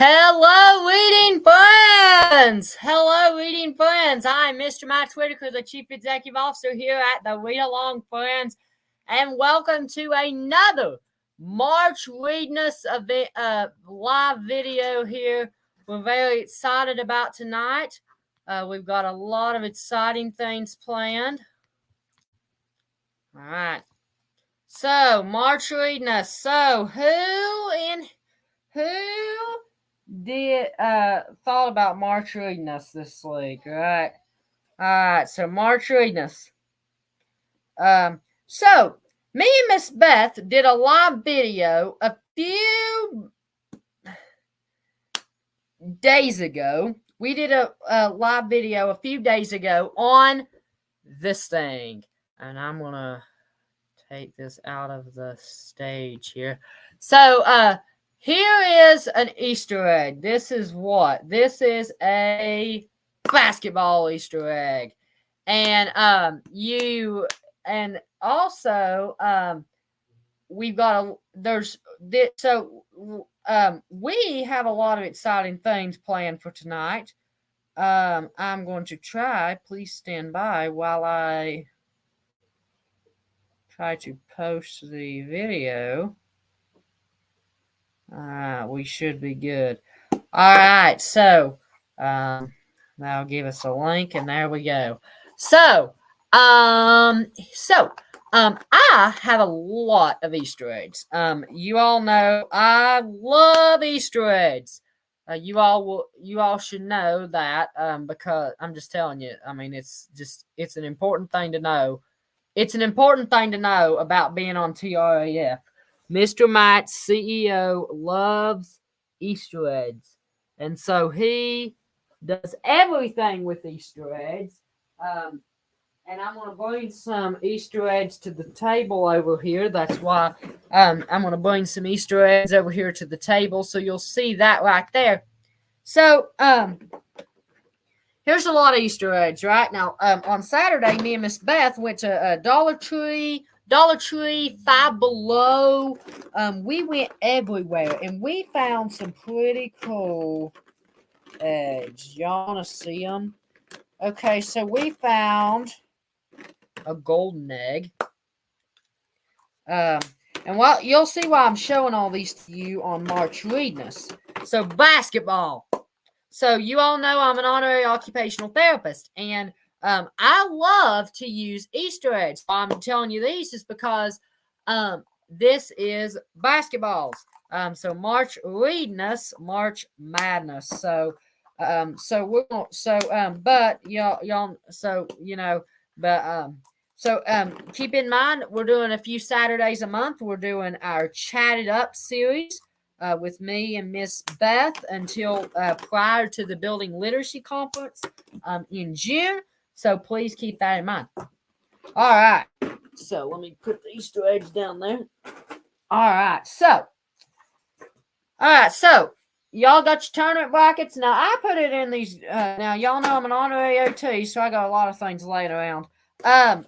Hello, reading friends! Hello, reading friends! I'm Mr. Matt Whitaker, the Chief Executive Officer here at the Read Along Friends, and welcome to another March READness event, live video here. We're very excited about tonight. We've got a lot of exciting things planned. All right. So, March READness. So, who did thought about March READness this week, right? Alright, so March READness. So me and Miss Beth did a live video a few days ago. We did a live video a few days ago on this thing. And I'm gonna take this out of the stage here. So here is an Easter egg. This is what? This is a basketball Easter egg. And we've got we have a lot of exciting things planned for tonight. I'm going to try. Please stand by while I try to post the video. We should be good. All right, so that'll give us a link, and there we go. So I have a lot of Easter eggs. You all know I love Easter eggs. You all should know that because I'm just telling you. I mean, it's an important thing to know. It's an important thing to know about being on TRAF. Mr. Mike's CEO loves Easter eggs. And so he does everything with Easter eggs. And I'm going to bring some Easter eggs to the table over here. That's why I'm going to bring some Easter eggs over here to the table. So you'll see that right there. So here's a lot of Easter eggs, right? Now, on Saturday, me and Miss Beth went to Dollar Tree, Five Below. We went everywhere, and we found some pretty cool eggs. Y'all want to see them? Okay, so we found a golden egg. And you'll see why I'm showing all these to you on March READness. So, basketball. So, you all know I'm an honorary occupational therapist, and I love to use Easter eggs. Why I'm telling you these is because this is basketballs. So March READness, March Madness. So we're gonna, but keep in mind we're doing a few Saturdays a month. We're doing our Chatted Up series with me and Miss Beth until prior to the Building Literacy Conference in June. So please keep that in mind. All right. So let me put the Easter eggs down there. All right. So y'all got your tournament brackets. Now I put it in these. Now y'all know I'm an honorary OT, so I got a lot of things laid around. I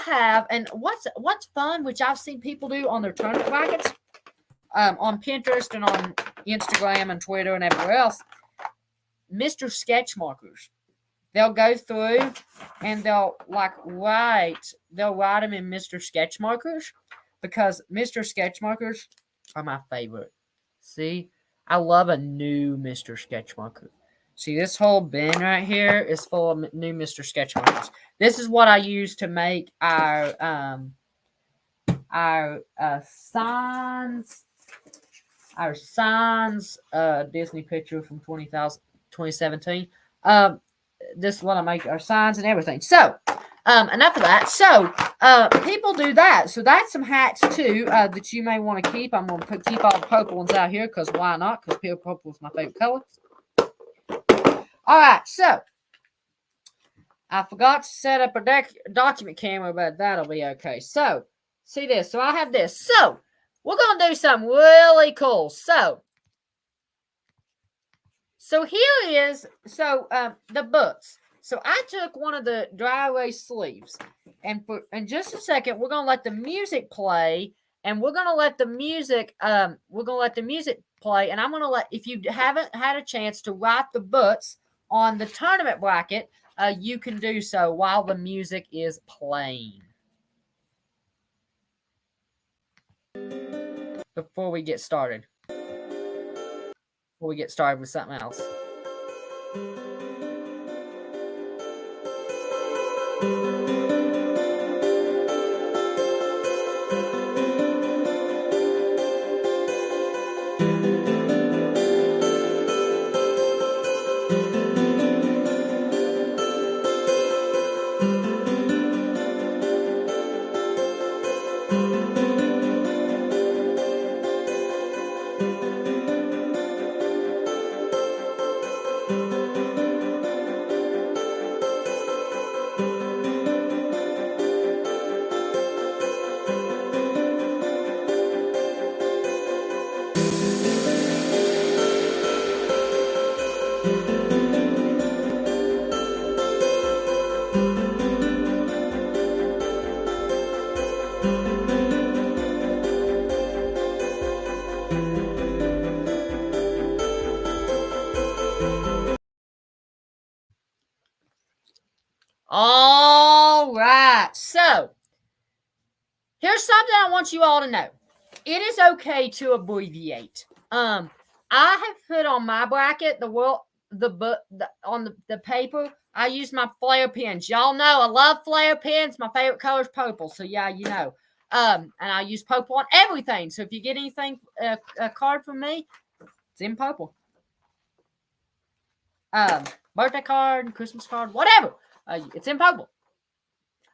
have, and what's fun, which I've seen people do on their tournament brackets, on Pinterest and on Instagram and Twitter and everywhere else, Mr. Sketch markers. They'll go through and they'll write them in Mr. Sketch markers because Mr. Sketch markers are my favorite. See, I love a new Mr. Sketch marker. See, this whole bin right here is full of new Mr. Sketch markers. This is what I use to make our signs Disney picture from 2017. This is what I make our signs and everything. So, enough of that. So, people do that. So that's some hats too that you may want to keep. I'm gonna keep all the purple ones out here because why not? Because pure purple is my favorite color. All right. So I forgot to set up a document camera, but that'll be okay. So see this. So I have this. So we're gonna do something really cool. So here is the books. So I took one of the dry erase sleeves, and in just a second we're gonna let the music play and we're gonna let the music play, and I'm gonna let, if you haven't had a chance to write the books on the tournament bracket, you can do so while the music is playing. Before we get started. Before we get started with something else. All right. So, here's something I want you all to know. It is okay to abbreviate. I have put on my bracket on the paper. I use my flare pens. Y'all know I love flare pens. My favorite color is purple. So yeah, you know. And I use purple on everything. So if you get anything, a card from me, it's in purple. Birthday card, Christmas card, whatever. It's in purple.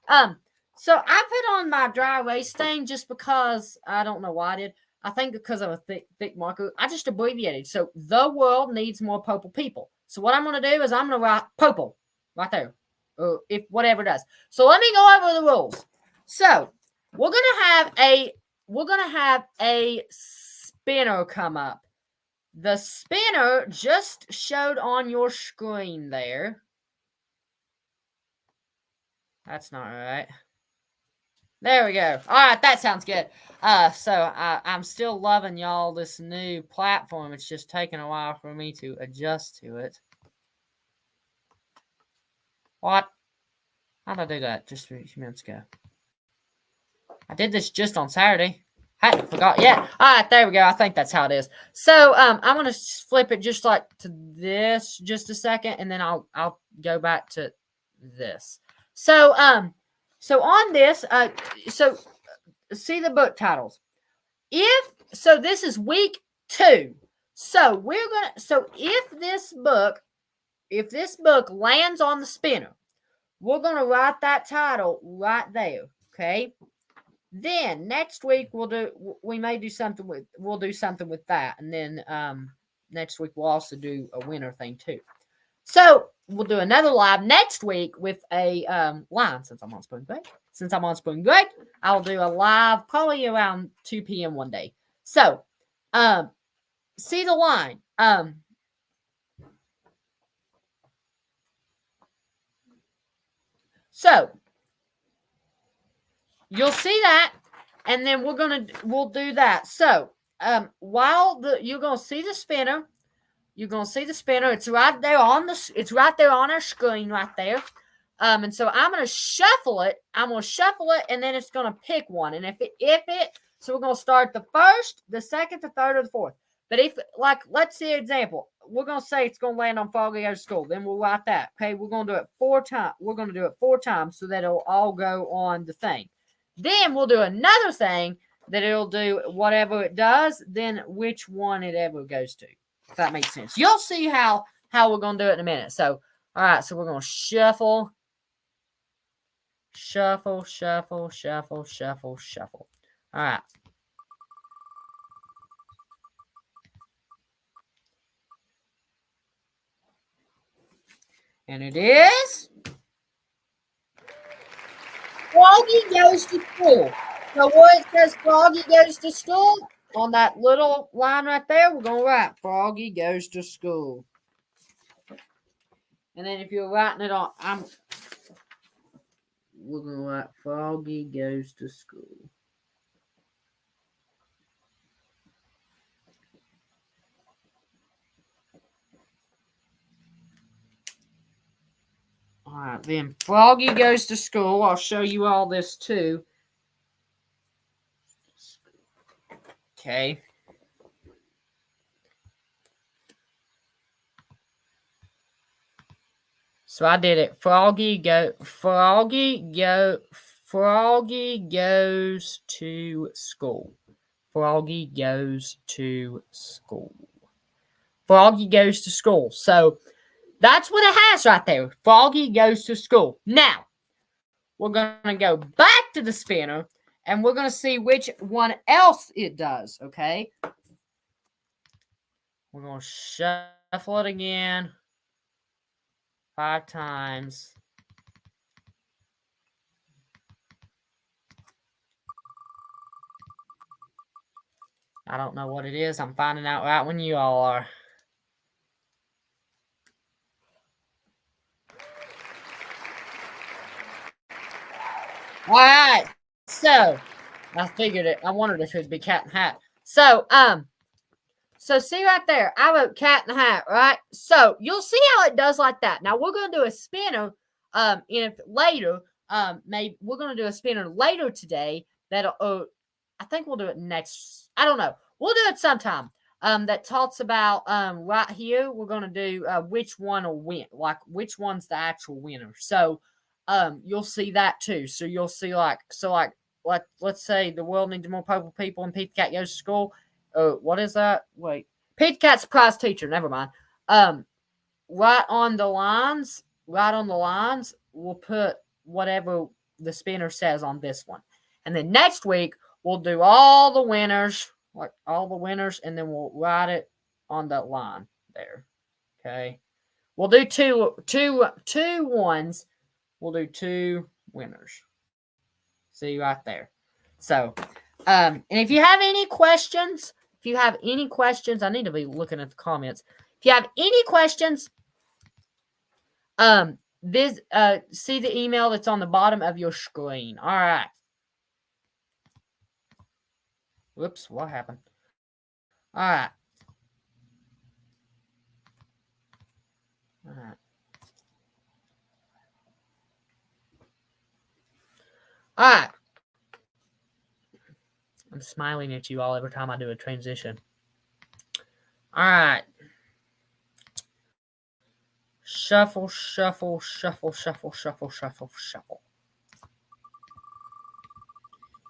So I put on my dry erase stain just because I don't know why I did. I think because of a thick marker. I just abbreviated. So the world needs more purple people. So what I'm going to do is I'm going to write purple right there, or if whatever it does. So let me go over the rules. So we're going to have a spinner come up. The spinner just showed on your screen there. That's not right. There we go. All right, that sounds good. So I'm still loving y'all this new platform. It's just taking a while for me to adjust to it. What? How did I do that just a few minutes ago? I did this just on Saturday. I forgot. Yeah. All right, there we go. I think that's how it is. So I'm gonna flip it just like to this, just a second, and then I'll go back to this. So so on this, so see the book titles. This is week 2. So if this book lands on the spinner, we're gonna write that title right there. Okay. Then next week we'll do something with that, and then next week we'll also do a winner thing too. So we'll do another live next week with a line. Since I'm on Spring Break, I'll do a live probably around 2 p.m. one day. So, see the line. So you'll see that, and then we'll do that. So, you're gonna see the spinner. You're gonna see the spinner. It's right there on our screen right there. And so I'm gonna shuffle it. And then it's gonna pick one. And so we're gonna start the first, the second, the third, or the fourth. But let's see an example. We're gonna say it's gonna land on Froggy Goes to School. Then we'll write that. Okay, we're gonna do it 4 times. We're gonna do it 4 times so that it'll all go on the thing. Then we'll do another thing that it'll do whatever it does. Then which one it ever goes to. If that makes sense. You'll see how we're going to do it in a minute. So, all right. So, we're going to shuffle. Shuffle, shuffle, shuffle, shuffle, shuffle. All right. And it is Froggy Goes to School. So, where it says Froggy Goes to School, on that little line right there, we're going to write Froggy Goes to School. And then if you're writing it on, we're going to write Froggy Goes to School. All right, then Froggy goes to school. I'll show you all this too. Okay. So I did it. Froggy goes to school. Froggy goes to school. Froggy goes to school. So that's what it has right there. Froggy goes to school. Now, we're going to go back to the spinner and we're going to see which one else it does, okay? We're going to shuffle it again 5 times. I don't know what it is. I'm finding out right when you all are. All right. So, I figured it. I wondered if it'd be cat and hat. So see right there. I wrote cat and hat, right? So you'll see how it does like that. Now we're gonna do a spinner. Later. Maybe we're gonna do a spinner later today. That'll. I think we'll do it next. I don't know. We'll do it sometime. That talks about right here. We're gonna do which one will win. Like which one's the actual winner. So you'll see that too. So you'll see like let's say the world needs more purple people and Pete the Cat goes to school. What is that? Wait. Pete the Cat surprise teacher. Never mind. Right on the lines, we'll put whatever the spinner says on this one. And then next week, we'll do all the winners, and then we'll write it on that line there. Okay. We'll do two ones. We'll do 2 winners. See right there. So, and if you have any questions, I need to be looking at the comments. If you have any questions, see the email that's on the bottom of your screen. All right. Whoops, what happened? All right. All right. All right. I'm smiling at you all every time I do a transition. All right. Shuffle, shuffle, shuffle, shuffle, shuffle, shuffle, shuffle.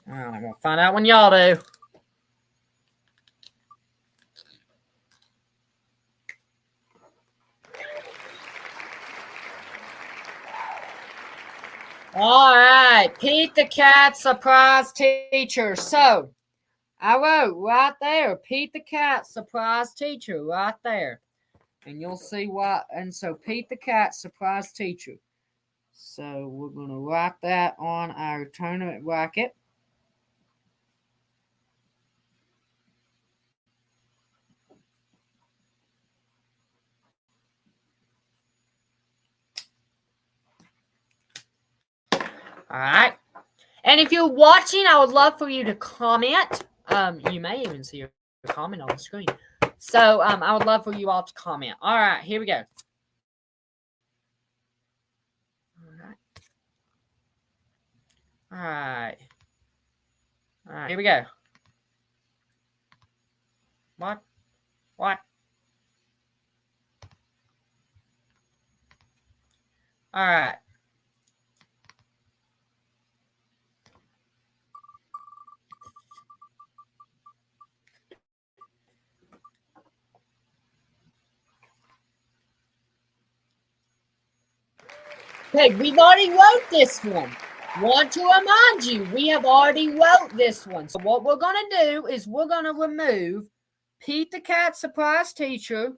All right, I'm going to find out when y'all do. All right, Pete the Cat surprise teacher. So, I wrote right there, Pete the Cat surprise teacher right there. And you'll see why. And so, Pete the Cat surprise teacher. So, we're going to write that on our tournament bracket. All right. And if you're watching, I would love for you to comment. You may even see your comment on the screen. So I would love for you all to comment. All right, here we go. All right. All right, here we go. What? All right. Okay, we've already wrote this one. Want to remind you, we have already wrote this one. So what we're going to do is we're going to remove Pete the Cat surprise teacher.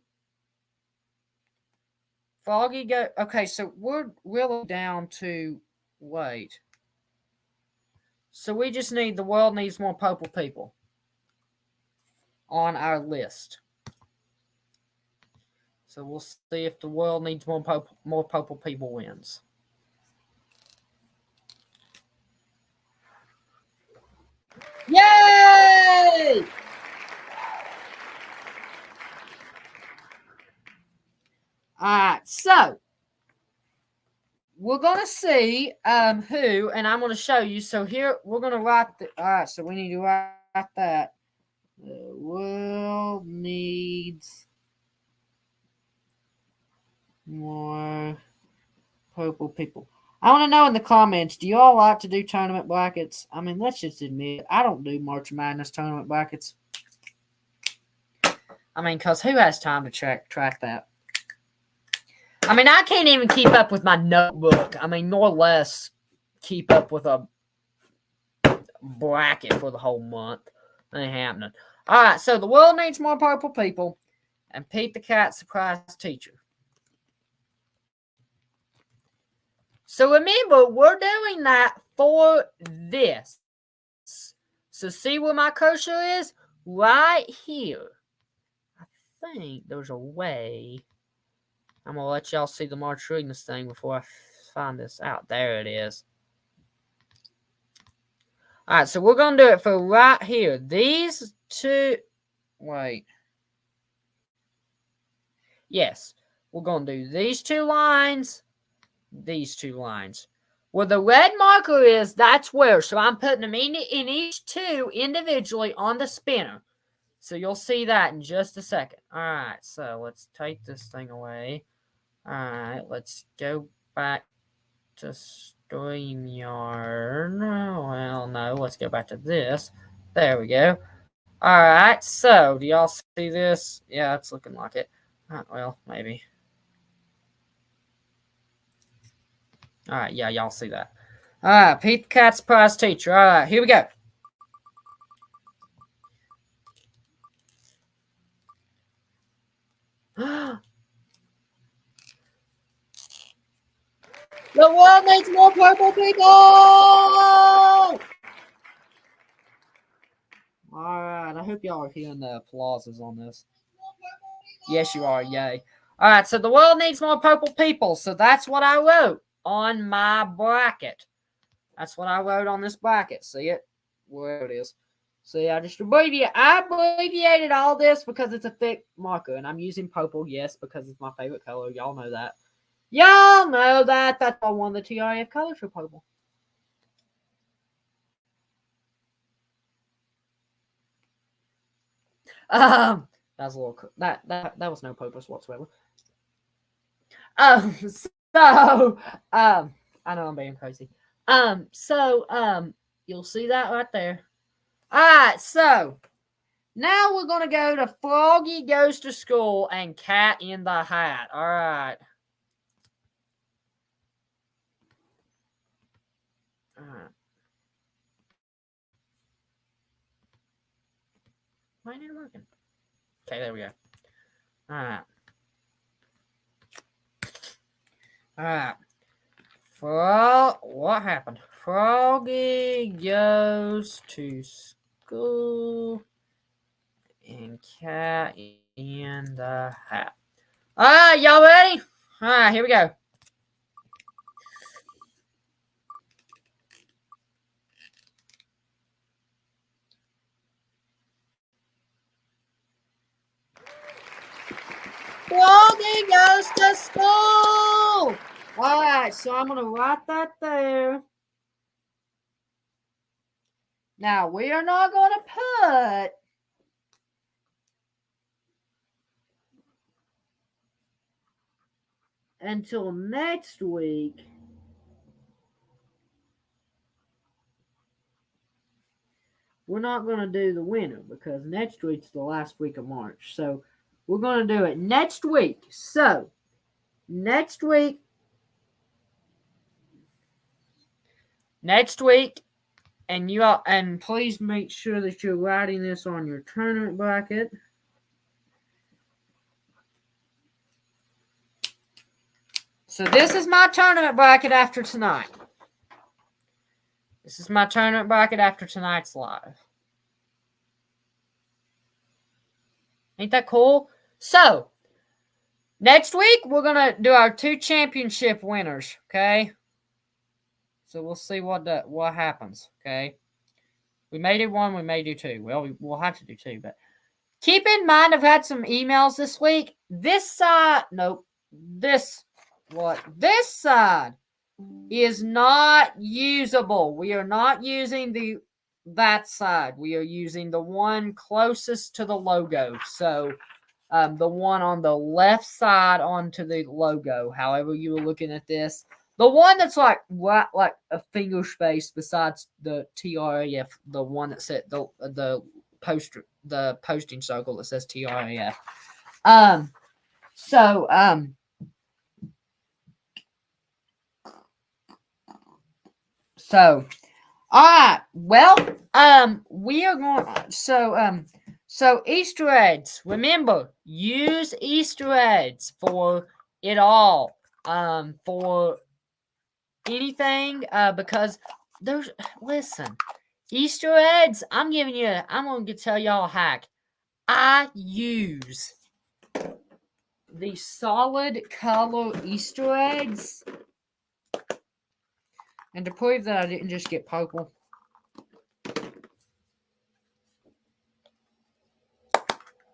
Froggy go. Okay, so we're really down to wait. So we just need the world needs more purple people on our list. So we'll see if the world needs more purple people wins. Yay! All right, so we're gonna see who, and I'm gonna show you. So here we're gonna write all right, so we need to write that. The world needs more purple people. I want to know in the comments, do you all like to do tournament brackets? I mean, let's just admit it, I don't do March Madness tournament brackets. I mean, because who has time to track that? I mean, I can't even keep up with my notebook. I mean, nor less keep up with a bracket for the whole month. Ain't happening. All right, so the world needs more purple people, and Pete the Cat surprise teacher. So remember, we're doing that for this. So see where my cursor is? Right here. I think there's a way. I'm going to let y'all see the March READness thing before I find this out. There it is. All right, so we're going to do it for right here. These two. Wait. Yes. We're going to do these two lines. These two lines. Where the red marker is, that's where. So I'm putting them in each two individually on the spinner. So you'll see that in just a second. All right, so let's take this thing away. All right, let's go back to StreamYard. Well, no, let's go back to this. There we go. All right, so do y'all see this? Yeah, it's looking like it. Well, maybe. All right, yeah, y'all see that. All right, Pete the Cat surprise teacher. All right, here we go. The world needs more purple people! All right, I hope y'all are hearing the applauses on this. Yes, you are, yay. All right, so the world needs more purple people. So that's what I wrote on my bracket. That's what I wrote on this bracket. See it? Where it is. See, I abbreviated all this because it's a thick marker, and I'm using purple, yes, because it's my favorite color. Y'all know that. Y'all know that. That's why one of the TRF colors for purple. That was a little that was no purpose whatsoever. I know I'm being crazy. You'll see that right there. All right, so now we're gonna go to Froggy Goes to School and Cat in the Hat. All right. All right. Why ain't it working? Okay, there we go. All right. All right. What happened? Froggy goes to school and Cat in the Hat. All right, y'all ready? All right, here we go. Froggy goes to school. All right, so I'm going to write that there. Now, we are not going to put until next week. We're not going to do the winner because next week's the last week of March. So we're going to do it next week. So next week, and please make sure that you're writing this on your tournament bracket. So this is my tournament bracket after tonight. This is my tournament bracket after tonight's live. Ain't that cool? So, next week, we're going to do our 2 championship winners, okay? So, we'll see what happens, okay? We may do 1, we may do 2. Well, we'll have to do 2, but keep in mind, I've had some emails this week. This side is not usable. We are not using that side. We are using the one closest to the logo. So the one on the left side onto the logo, however you were looking at this. The one that's like a finger space besides the TRAF, the one that said the posting circle that says TRAF. So all right. Well, we are going. So Easter eggs. Remember, use Easter eggs for it all. For anything. Because there's. Listen, Easter eggs. I'm going to tell y'all a hack. I use the solid color Easter eggs. And to prove that I didn't just get purple.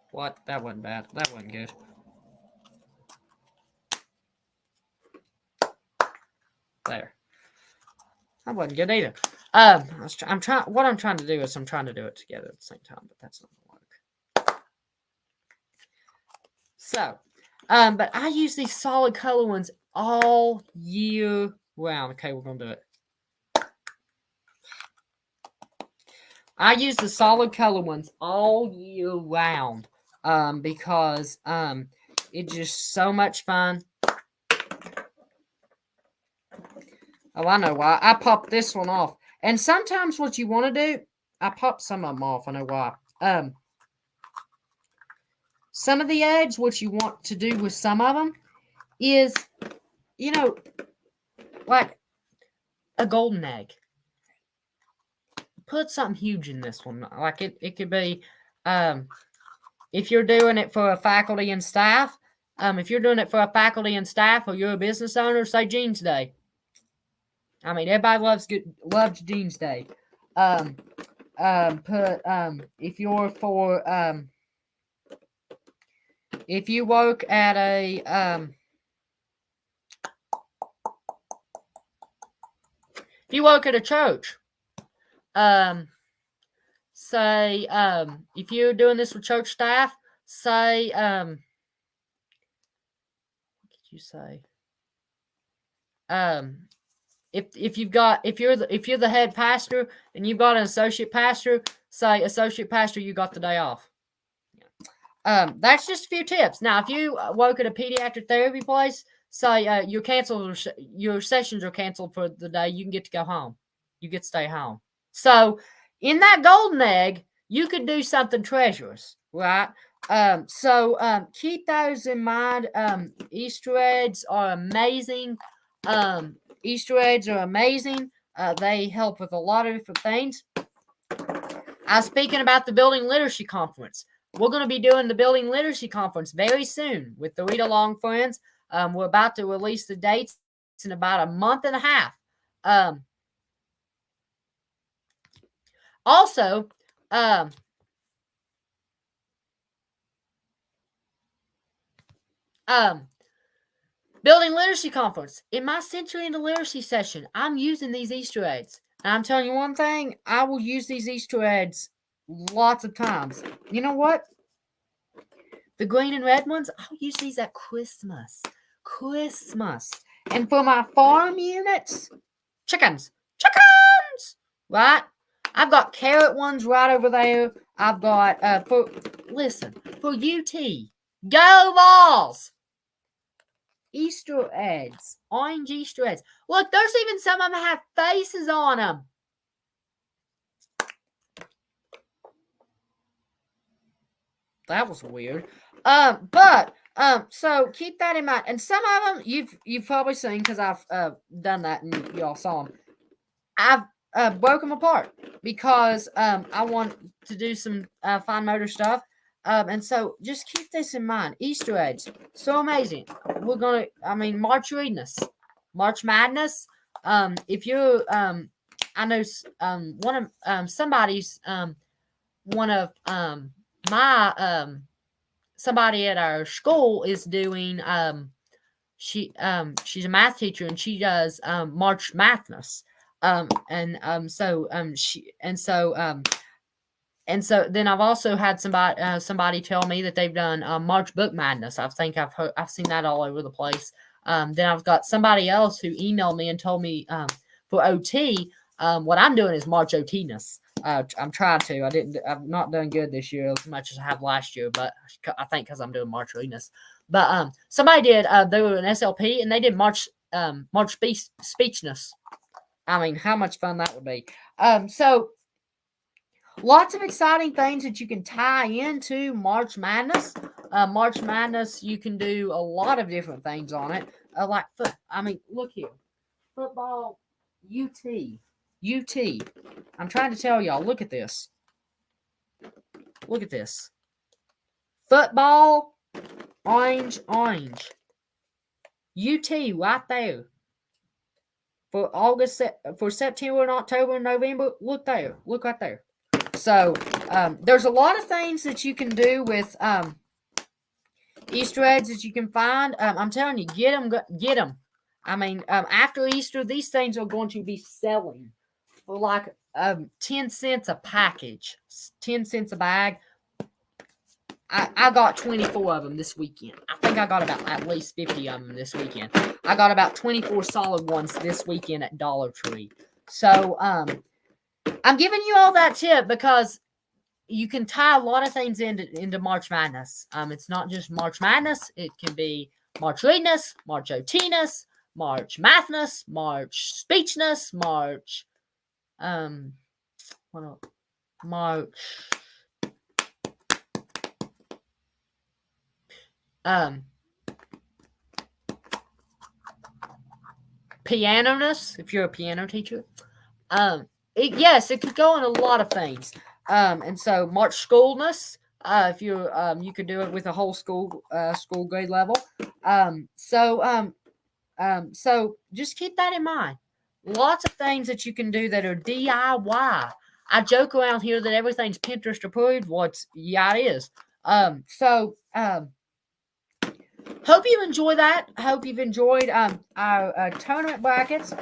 What? That wasn't bad. That wasn't good. There. That wasn't good either. I'm trying. What I'm trying to do is I'm trying to do it together at the same time, but that's not gonna work. So, but I use these solid color ones all year round. Okay, we're gonna do it. I use the solid color ones all year round. Because it's just so much fun. Oh, I know why. I popped this one off. And sometimes what you want to do, I pop some of them off. I know why. Some of the eggs, what you want to do with some of them is, like a golden egg. Put something huge in this one. Like it could be, if you're doing it for a faculty and staff, if you're doing it for a faculty and staff or you're a business owner, say Jeans Day. I mean, everybody loves Jeans Day. If you're for, if you work at if you work at a church, say, if you're doing this with church staff, say, what did you say? If you're the head pastor and you've got an associate pastor, say associate pastor, you got the day off. That's just a few tips. Now, if you work at a pediatric therapy place, say you're canceled, your sessions are canceled for the day, you can get to go home. You get to stay home. So, in that golden egg, you could do something treacherous, right? Keep those in mind. Easter eggs are amazing. Easter eggs are amazing. They help with a lot of different things. I was speaking about the Building Literacy Conference. We're going to be doing the Building Literacy Conference very soon with the Read Along Friends. We're about to release the dates in about a month and a half. Also, Building Literacy Conference. In my Century into Literacy session, I'm using these Easter eggs. And I'm telling you one thing, I will use these Easter eggs lots of times. You know what? The green and red ones, I'll use these at Christmas. And for my farm units, chickens, right? I've got carrot ones right over there. I've got, for UT, go balls! Easter eggs, orange Easter eggs. Look, there's even some of them have faces on them. That was weird. So keep that in mind. And some of them you've probably seen because I've done that and y'all saw them. I've broke them apart because I want to do some fine motor stuff. And so just keep this in mind. Easter eggs, so amazing. March READness, March Madness. If you're, I know one of somebody's one of my somebody at our school is doing she's a math teacher, and she does March Madness. And so then I've also had somebody tell me that they've done March Book Madness. I think I've seen that all over the place. Then I've got somebody else who emailed me and told me for OT, what I'm doing is March OTness. I'm trying to. I've not done good this year as much as I have last year, but I think because I'm doing March OTness. But somebody did. They were an SLP and they did March Speechness. I mean, how much fun that would be. So lots of exciting things that you can tie into March Madness. March Madness, you can do a lot of different things on it. Look here. Football, UT. I'm trying to tell y'all, look at this. Look at this. Football, orange. UT right there. For September and October and November, look there. Look right there. So there's a lot of things that you can do with Easter eggs that you can find. I'm telling you, get them. I mean, after Easter, these things are going to be selling for like 10 cents a package, 10 cents a bag. I got 24 of them this weekend. I think I got about at least 50 of them this weekend. I got about 24 solid ones this weekend at Dollar Tree. So I'm giving you all that tip because you can tie a lot of things into March Madness. It's not just March Madness. It can be March READness, March OTness, March Mathness, March Speechness, March what else? March pianoness, if you're a piano teacher. It could go in a lot of things. And so March Schoolness, if you're you could do it with a whole school grade level. So just keep that in mind. Lots of things that you can do that are DIY. I joke around here that everything's Pinterest approved. Yeah, it is. Hope you enjoy that. Hope you've enjoyed our tournament brackets.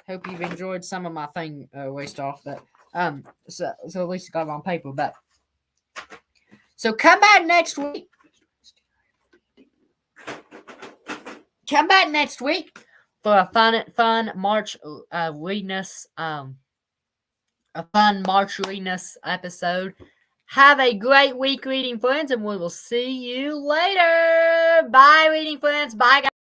Hope you've enjoyed some of my thing waste off, but so at least I got it on paper. But so come back next week. Come back next week for a fun March READness, a fun March READness episode. Have a great week, reading friends, and we will see you later. Bye, reading friends. Bye, guys.